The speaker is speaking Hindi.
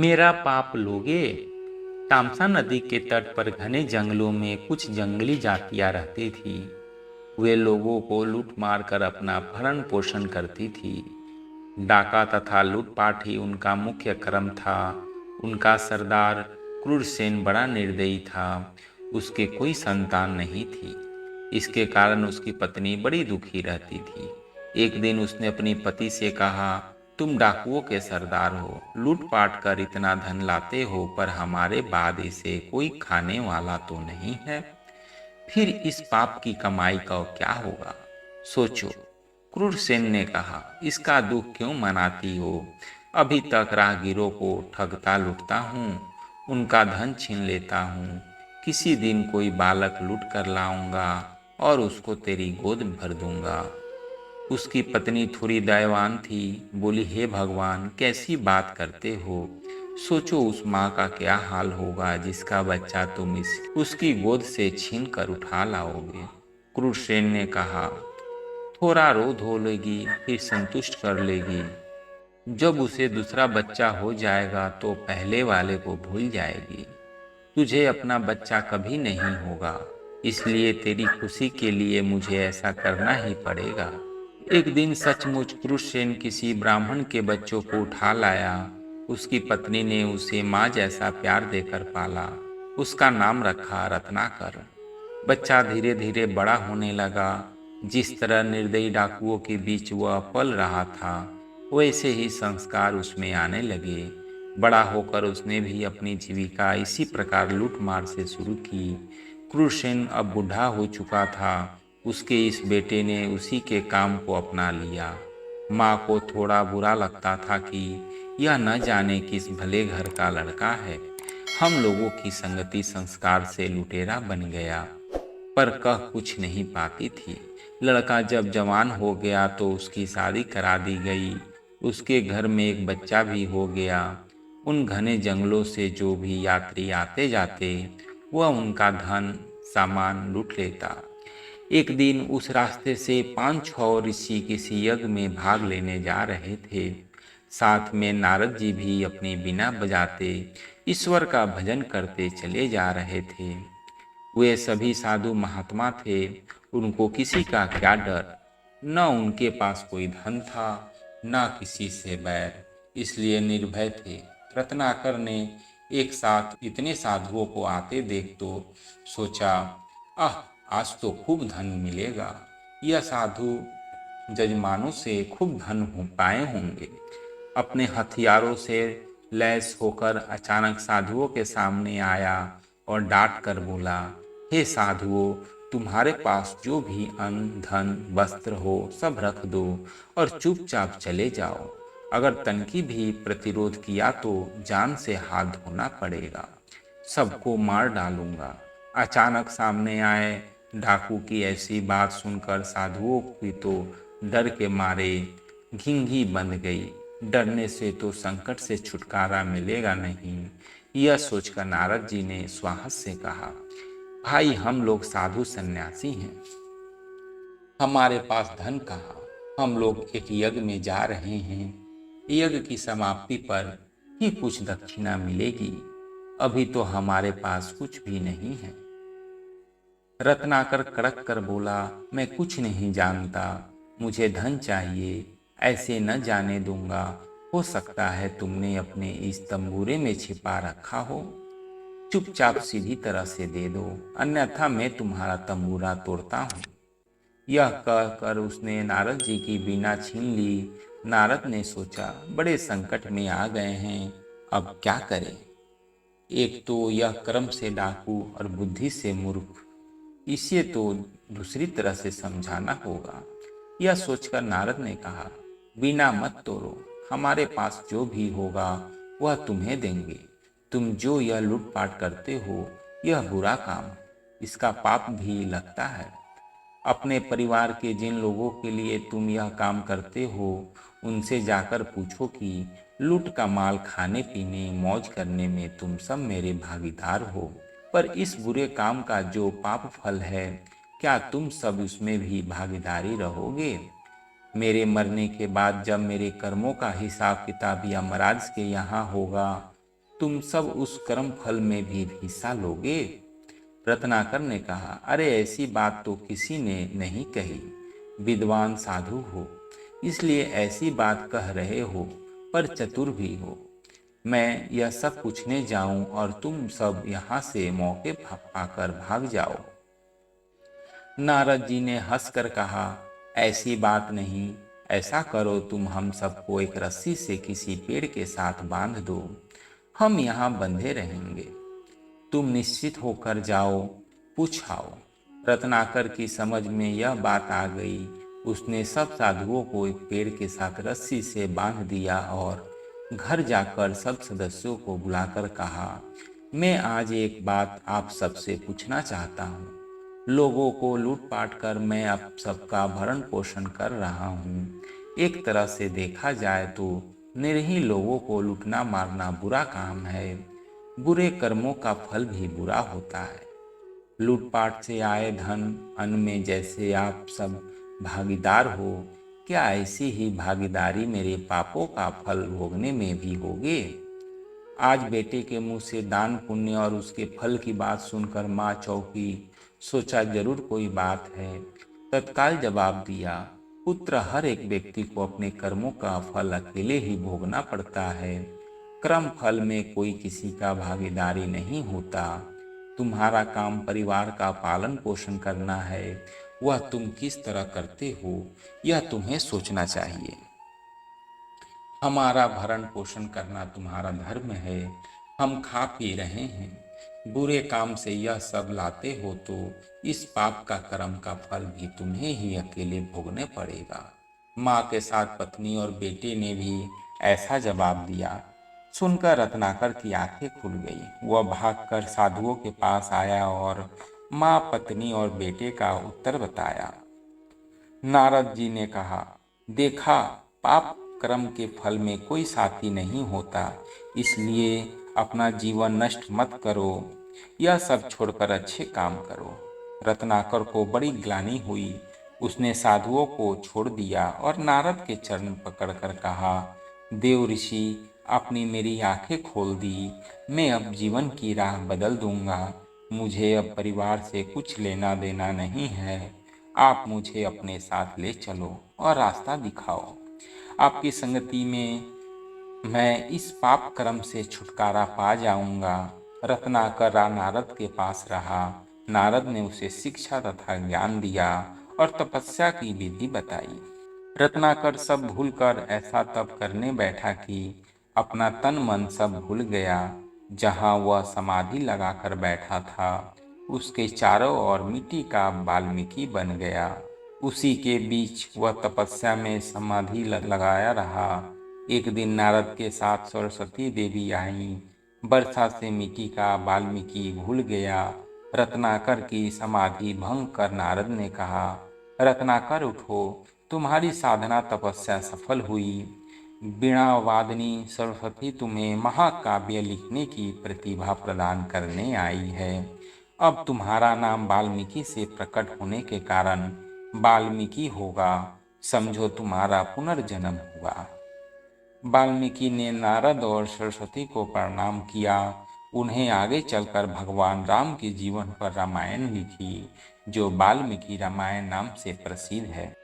मेरा पाप लोगे। तामसा नदी के तट पर घने जंगलों में कुछ जंगली जातियां रहती थी। वे लोगों को लूट मार कर अपना भरण पोषण करती थी। डाका तथा लूटपाट ही उनका मुख्य कर्म था। उनका सरदार क्रूरसेन बड़ा निर्दयी था। उसके कोई संतान नहीं थी। इसके कारण उसकी पत्नी बड़ी दुखी रहती थी। एक दिन उसने अपनी पति से कहा, तुम डाकुओं के सरदार हो, लूटपाट कर इतना धन लाते हो, पर हमारे बाद इसे कोई खाने वाला तो नहीं है। फिर इस पाप की कमाई का क्या होगा? सोचो। क्रूरसेन ने कहा, इसका दुख क्यों मनाती हो? अभी तक राहगीरों को ठगता लुटता हूँ, उनका धन छीन लेता हूँ। किसी दिन कोई बालक लूट कर लाऊंगा और उसको तेरी गोद में भर दूंगा। उसकी पत्नी थोड़ी दयावान थी। बोली, हे भगवान, कैसी बात करते हो? सोचो उस माँ का क्या हाल होगा जिसका बच्चा तुम उसकी गोद से छीन कर उठा लाओगे। क्रूरसेन ने कहा, थोड़ा रो धो लेगी, फिर संतुष्ट कर लेगी। जब उसे दूसरा बच्चा हो जाएगा तो पहले वाले को भूल जाएगी। तुझे अपना बच्चा कभी नहीं होगा, इसलिए तेरी खुशी के लिए मुझे ऐसा करना ही पड़ेगा। एक दिन सचमुच क्रूरसेन किसी ब्राह्मण के बच्चों को उठा लाया। उसकी पत्नी ने उसे माँ जैसा प्यार देकर पाला। उसका नाम रखा रत्नाकर। बच्चा धीरे धीरे बड़ा होने लगा। जिस तरह निर्दयी डाकुओं के बीच वह पल रहा था, वैसे ही संस्कार उसमें आने लगे। बड़ा होकर उसने भी अपनी जीविका इसी प्रकार लूटमार से शुरू की। क्रूरसेन अब बूढ़ा हो चुका था। उसके इस बेटे ने उसी के काम को अपना लिया। माँ को थोड़ा बुरा लगता था कि यह न जाने किस भले घर का लड़का है। हम लोगों की संगति संस्कार से लुटेरा बन गया, पर कह कुछ नहीं पाती थी। लड़का जब जवान हो गया तो उसकी शादी करा दी गई। उसके घर में एक बच्चा भी हो गया। उन घने जंगलों से जो भी यात्री आते जाते, वह उनका धन सामान लूट लेता। एक दिन उस रास्ते से 5-6 ऋषि किसी यज्ञ में भाग लेने जा रहे थे। साथ में नारद जी भी अपनी बीना बजाते ईश्वर का भजन करते चले जा रहे थे। वे सभी साधु महात्मा थे। उनको किसी का क्या डर। न उनके पास कोई धन था, न किसी से बैर, इसलिए निर्भय थे। रत्नाकर ने एक साथ इतने साधुओं को आते देख तो सोचा, आह, आज तो खूब धन मिलेगा। यह साधु जजमानों से खूब धन पाए होंगे। अपने हथियारों से लैस होकर अचानक साधुओं के सामने आया और डांट कर बोला, हे साधुओं, तुम्हारे पास जो भी अन्न धन वस्त्र हो सब रख दो और चुपचाप चले जाओ। अगर तनकी भी प्रतिरोध किया तो जान से हाथ धोना पड़ेगा। सबको मार डालूंगा। अचानक सामने आए डाकू की ऐसी बात सुनकर साधुओं की तो डर के मारे घिंघी बंध गई। डरने से तो संकट से छुटकारा मिलेगा नहीं। यह सोचकर नारद जी ने साहस से कहा, भाई, हम लोग साधु सन्यासी हैं, हमारे पास धन कहाँ। हम लोग एक यज्ञ में जा रहे हैं। यज्ञ की समाप्ति पर ही कुछ दक्षिणा मिलेगी। अभी तो हमारे पास कुछ भी नहीं है। रत्नाकर कड़क कर बोला, मैं कुछ नहीं जानता, मुझे धन चाहिए, ऐसे न जाने दूंगा। हो सकता है तुमने अपने इस तंबूरे में छिपा रखा हो। चुपचाप सीधी तरह से दे दो, अन्यथा मैं तुम्हारा तंबूरा तोड़ता हूँ। यह कहकर उसने नारद जी की वीणा छीन ली। नारद ने सोचा, बड़े संकट में आ गए हैं, अब क्या करें। एक तो यह कर्म से डाकू और बुद्धि से मूर्ख, इसे तो दूसरी तरह से समझाना होगा। यह सोचकर नारद ने कहा, वीणा मत तोड़ो, हमारे पास जो भी होगा वह तुम्हें देंगे। तुम जो यह लूटपाट करते हो, यह बुरा काम है, इसका पाप भी लगता है। अपने परिवार के जिन लोगों के लिए तुम यह काम करते हो, उनसे जाकर पूछो कि लूट का माल खाने पीने मौज करने में तुम सब मेरे भागीदार हो, पर इस बुरे काम का जो पाप फल है, क्या तुम सब उसमें भी भागीदारी रहोगे? मेरे मरने के बाद जब मेरे कर्मों का हिसाब किताब यमराज के यहाँ होगा, तुम सब उस कर्म फल में भी हिस्सा लोगे? रत्नाकर ने कहा, अरे ऐसी बात तो किसी ने नहीं कही। विद्वान साधु हो, इसलिए ऐसी बात कह रहे हो, पर चतुर भी हो। मैं यह सब पूछने जाऊं और तुम सब यहाँ से मौके पाकर भाग जाओ। नारद जी ने हंसकर कहा, ऐसी बात नहीं। ऐसा करो, तुम हम सबको एक रस्सी से किसी पेड़ के साथ बांध दो, हम यहाँ बंधे रहेंगे। तुम निश्चित होकर जाओ, पूछाओ। रत्नाकर की समझ में यह बात आ गई। उसने सब साधुओं को एक पेड़ के साथ रस्सी से बांध दिया और घर जाकर सब सदस्यों को बुलाकर कहा, मैं आज एक बात आप सबसे पूछना चाहता हूँ। लोगों को लूट-पाट कर मैं आप सबका भरण पोषण कर रहा हूँ। एक तरह से देखा जाए तो निरीह लोगों को लूटना मारना बुरा काम है। बुरे कर्मों का फल भी बुरा होता है। लूटपाट से आए धन अन्न में जैसे आप सब भागीदार हो, क्या ऐसी ही भागीदारी मेरे पापों का फल भोगने में भी होगे? आज बेटे के मुंह से दान पुण्य और उसके फल की बात सुनकर माँ चौंकी। सोचा जरूर कोई बात है। तत्काल जवाब दिया, पुत्र, हर एक व्यक्ति को अपने कर्मों का फल अकेले ही भोगना पड़ता है। कर्म फल में कोई किसी का भागीदारी नहीं होता। तुम्हारा काम परिवार का पालन पोषण करना है, वह तुम किस तरह करते हो यह तुम्हें सोचना चाहिए। हमारा भरण पोषण करना तुम्हारा धर्म है। हम खा पी रहे हैं, बुरे काम से यह सब लाते हो तो इस पाप का कर्म का फल भी तुम्हें ही अकेले भोगने पड़ेगा। माँ के साथ पत्नी और बेटे ने भी ऐसा जवाब दिया। सुनकर रत्नाकर की आंखें खुल गई। वह भागकर साधुओं के पास आया और माँ, पत्नी और बेटे का उत्तर बताया। नारद जी ने कहा, देखा, पाप कर्म के फल में कोई साथी नहीं होता, इसलिए अपना जीवन नष्ट मत करो। यह सब छोड़कर अच्छे काम करो। रत्नाकर को बड़ी ग्लानि हुई। उसने साधुओं को छोड़ दिया और नारद के चरण पकड़कर कहा, देव ऋषि, आपने मेरी आंखें खोल दी। मैं अब जीवन की राह बदल दूंगा। मुझे अब परिवार से कुछ लेना देना नहीं है। आप मुझे अपने साथ ले चलो और रास्ता दिखाओ। आपकी संगति में मैं इस पाप कर्म से छुटकारा पा जाऊंगा। रत्नाकर नारद के पास रहा। नारद ने उसे शिक्षा तथा ज्ञान दिया और तपस्या की विधि बताई। रत्नाकर सब भूलकर ऐसा तप करने बैठा कि अपना तन मन सब भूल गया। जहाँ वह समाधि लगाकर बैठा था, उसके चारों ओर मिट्टी का वाल्मीकि बन गया। उसी के बीच वह तपस्या में समाधि लगाया रहा। एक दिन नारद के साथ सरस्वती देवी आईं। वर्षा से मिट्टी का वाल्मीकि घुल गया। रत्नाकर की समाधि भंग कर नारद ने कहा, रत्नाकर उठो, तुम्हारी साधना तपस्या सफल हुई। वीणा वादनी सरस्वती तुम्हें महाकाव्य लिखने की प्रतिभा प्रदान करने आई है। अब तुम्हारा नाम वाल्मीकि से प्रकट होने के कारण वाल्मीकि होगा। समझो तुम्हारा पुनर्जन्म हुआ। वाल्मीकि ने नारद और सरस्वती को प्रणाम किया। उन्हें आगे चलकर भगवान राम के जीवन पर रामायण लिखी, जो वाल्मीकि रामायण नाम से प्रसिद्ध है।